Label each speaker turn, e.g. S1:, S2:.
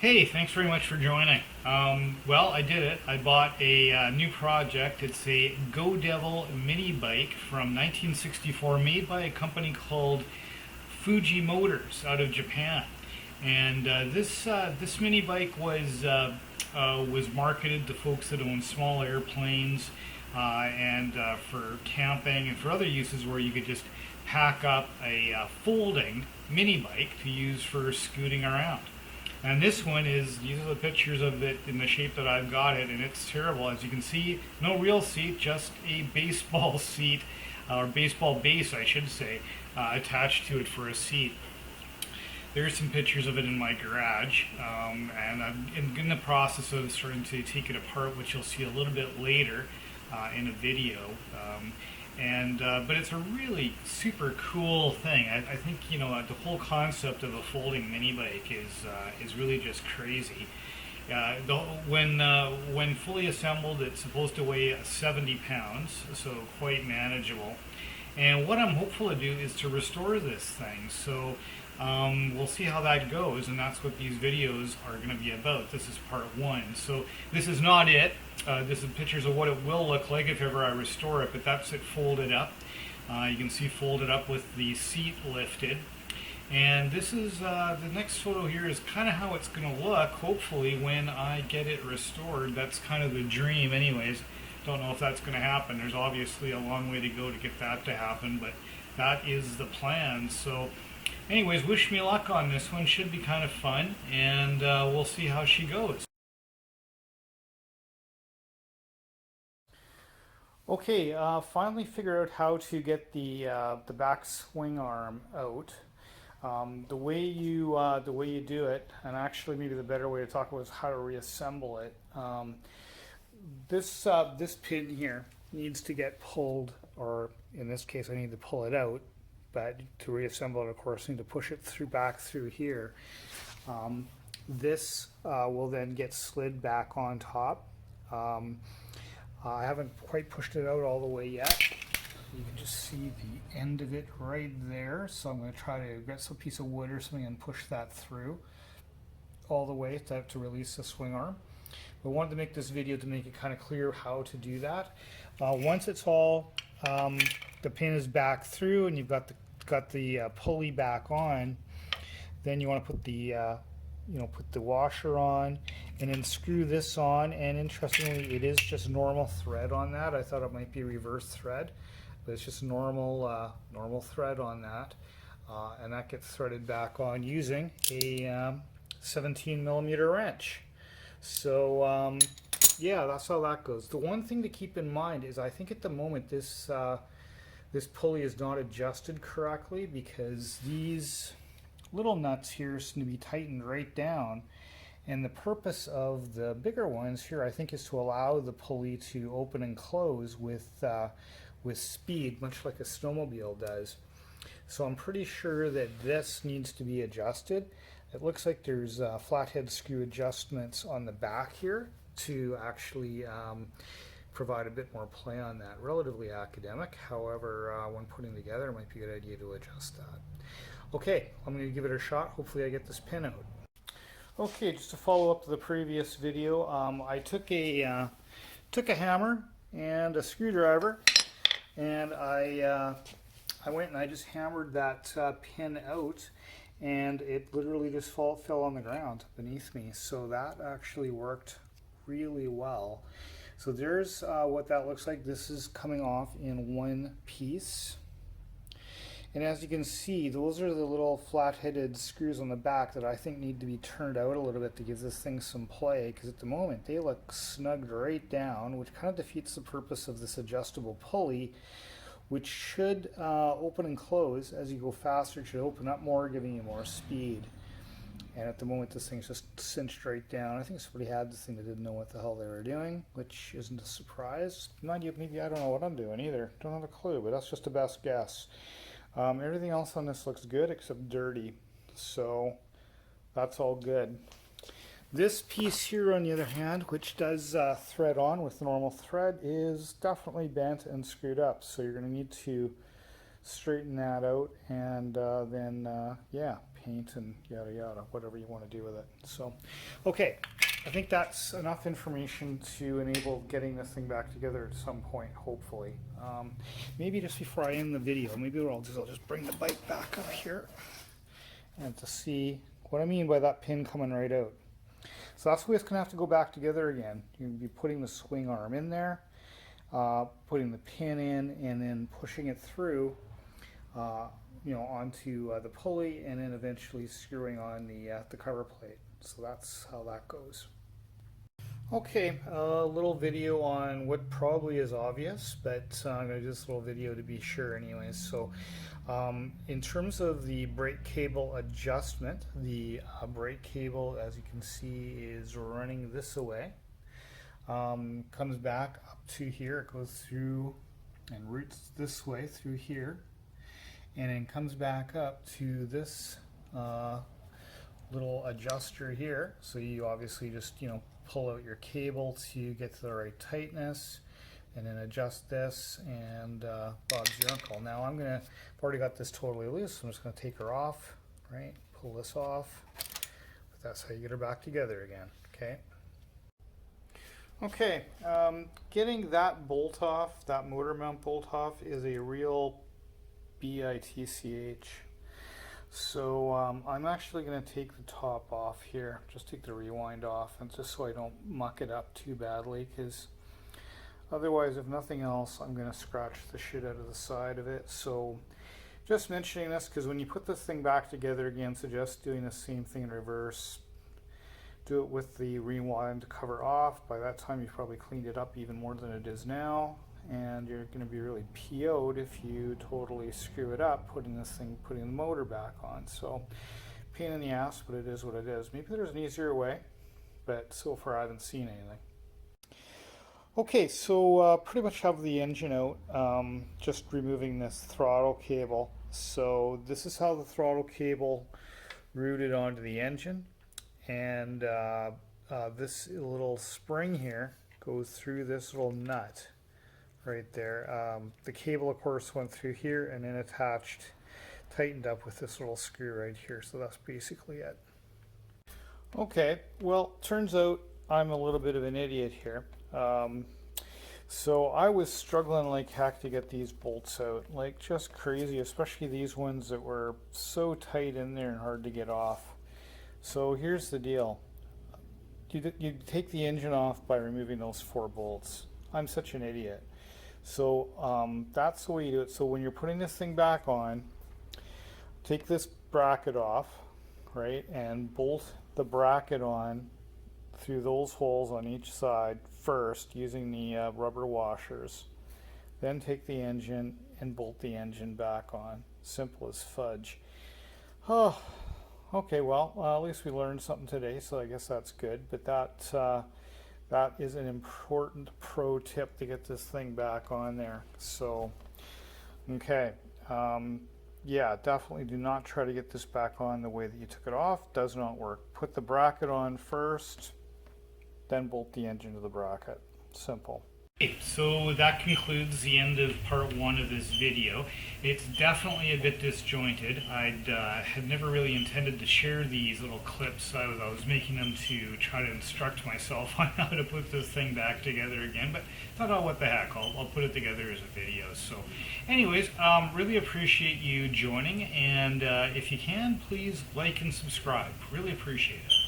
S1: Hey, thanks very much for joining. Well, I did it. I bought a new project. It's a Go Devil mini bike from 1964, made by a company called Fuji-Motors out of Japan. And this mini bike was marketed to folks that own small airplanes and for camping and for other uses where you could just pack up a folding mini bike to use for scooting around. And this one these are the pictures of it in the shape that I've got it, and it's terrible. As you can see, no real seat, just a baseball seat, or baseball base, I should say, attached to it for a seat. There's some pictures of it in my garage, and I'm in the process of starting to take it apart, which you'll see a little bit later in a video. But it's a really super cool thing. I think the whole concept of a folding mini bike is really just crazy. When fully assembled, it's supposed to weigh 70 pounds, so quite manageable. And what I'm hopeful to do is to restore this thing. So we'll see how that goes, and that's what these videos are going to be about. This is part one. So this is not it. This is pictures of what it will look like if ever I restore it, but that's it folded up. You can see folded up with the seat lifted. And this is, the next photo here is kind of how it's going to look, hopefully, when I get it restored. That's kind of the dream anyways. Don't know if that's going to happen. There's obviously a long way to go to get that to happen, but that is the plan. So anyways, wish me luck on this one. Should be kind of fun, and we'll see how she goes. Okay, finally figured out how to get the back swing arm out. The way you do it, and actually maybe the better way to talk about is how to reassemble it. This pin here needs to get pulled, or in this case, I need to pull it out. But to reassemble it, of course, I need to push it back through here. This will then get slid back on top. I haven't quite pushed it out all the way yet. You can just see the end of it right there. So I'm going to try to get some piece of wood or something and push that through all the way to release the swing arm. But I wanted to make this video to make it kind of clear how to do that. Once it's all, the pin is back through and you've got the pulley back on, then you want to put the washer on and then screw this on. And interestingly, it is just normal thread on that. I thought it might be reverse thread, but it's just normal thread on that, and that gets threaded back on using a 17mm wrench. So yeah, that's how that goes. The one thing to keep in mind is I think at the moment this pulley is not adjusted correctly, because these little nuts here seem to be tightened right down, and the purpose of the bigger ones here, I think, is to allow the pulley to open and close with speed, much like a snowmobile does. So I'm pretty sure that this needs to be adjusted. It looks like there's flathead screw adjustments on the back here to actually provide a bit more play on that. Relatively academic, however, when putting together, it might be a good idea to adjust that. Okay, I'm going to give it a shot. Hopefully I get this pin out. Okay, just to follow up to the previous video, I took a hammer and a screwdriver, and I went and I just hammered that pin out, and it literally just fell on the ground beneath me. So that actually worked really well. So there's what that looks like. This is coming off in one piece. And as you can see, those are the little flat-headed screws on the back that I think need to be turned out a little bit to give this thing some play, because at the moment they look snugged right down, which kind of defeats the purpose of this adjustable pulley, which should open and close as you go faster. It should open up more, giving you more speed. And at the moment this thing's just cinched right down. I think somebody had this thing that didn't know what the hell they were doing, which isn't a surprise. Mind you, maybe I don't know what I'm doing either. Don't have a clue, but that's just a best guess. Everything else on this looks good except dirty, so that's all good. This piece here, on the other hand, which does thread on with normal thread, is definitely bent and screwed up, so you're going to need to straighten that out and then yeah, paint and yada yada, whatever you want to do with it. So, okay, I think that's enough information to enable getting this thing back together at some point, hopefully. Maybe just before I end the video, maybe what I'll just bring the bike back up here and to see what I mean by that pin coming right out. So that's where it's going to have to go back together again. You're going to be putting the swing arm in there, putting the pin in, and then pushing it through, onto the pulley, and then eventually screwing on the cover plate. So that's how that goes. Okay, a little video on what probably is obvious, but I'm going to do this little video to be sure anyways. So in terms of the brake cable adjustment, the brake cable, as you can see, is running this way. Comes back up to here, it goes through and routes this way through here, and then comes back up to this little adjuster here. So you obviously just pull out your cable to get to the right tightness, and then adjust this, and Bob's your uncle. Now I've already got this totally loose, so I'm just going to take her off, right? Pull this off, but that's how you get her back together again, okay? Okay, getting that bolt off, that motor mount bolt off, is a real bitch. So I'm actually going to take the top off here, just take the rewind off, and just so I don't muck it up too badly, because otherwise, if nothing else, I'm going to scratch the shit out of the side of it. So just mentioning this because when you put this thing back together again, suggest doing the same thing in reverse. Do it with the rewind cover off. By that time you've probably cleaned it up even more than it is now, and you're going to be really PO'd if you totally screw it up putting the motor back on. So pain in the ass, but it is what it is. Maybe there's an easier way, but so far I haven't seen anything. Okay, so pretty much have the engine out, just removing this throttle cable. So this is how the throttle cable routed onto the engine, and this little spring here goes through this little nut right there. The cable of course went through here and then attached, tightened up with this little screw right here. So that's basically it. Okay, well, turns out I'm a little bit of an idiot here. So I was struggling like heck to get these bolts out, like just crazy, especially these ones that were so tight in there and hard to get off. So here's the deal. You take the engine off by removing those 4 bolts. I'm such an idiot. So that's the way you do it. So when you're putting this thing back on, take this bracket off, right, and bolt the bracket on through those holes on each side first using the rubber washers. Then take the engine and bolt the engine back on. Simple as fudge. Oh, okay, well, at least we learned something today, so I guess that's good. But that is an important pro tip to get this thing back on there. So, okay. Yeah, definitely do not try to get this back on the way that you took it off. Does not work. Put the bracket on first, then bolt the engine to the bracket. Simple. Okay, so that concludes the end of part 1 of this video. It's definitely a bit disjointed. I had never really intended to share these little clips. I was making them to try to instruct myself on how to put this thing back together again, but thought, oh, what the heck, I'll put it together as a video. So anyways, really appreciate you joining, and if you can, please like and subscribe. Really appreciate it.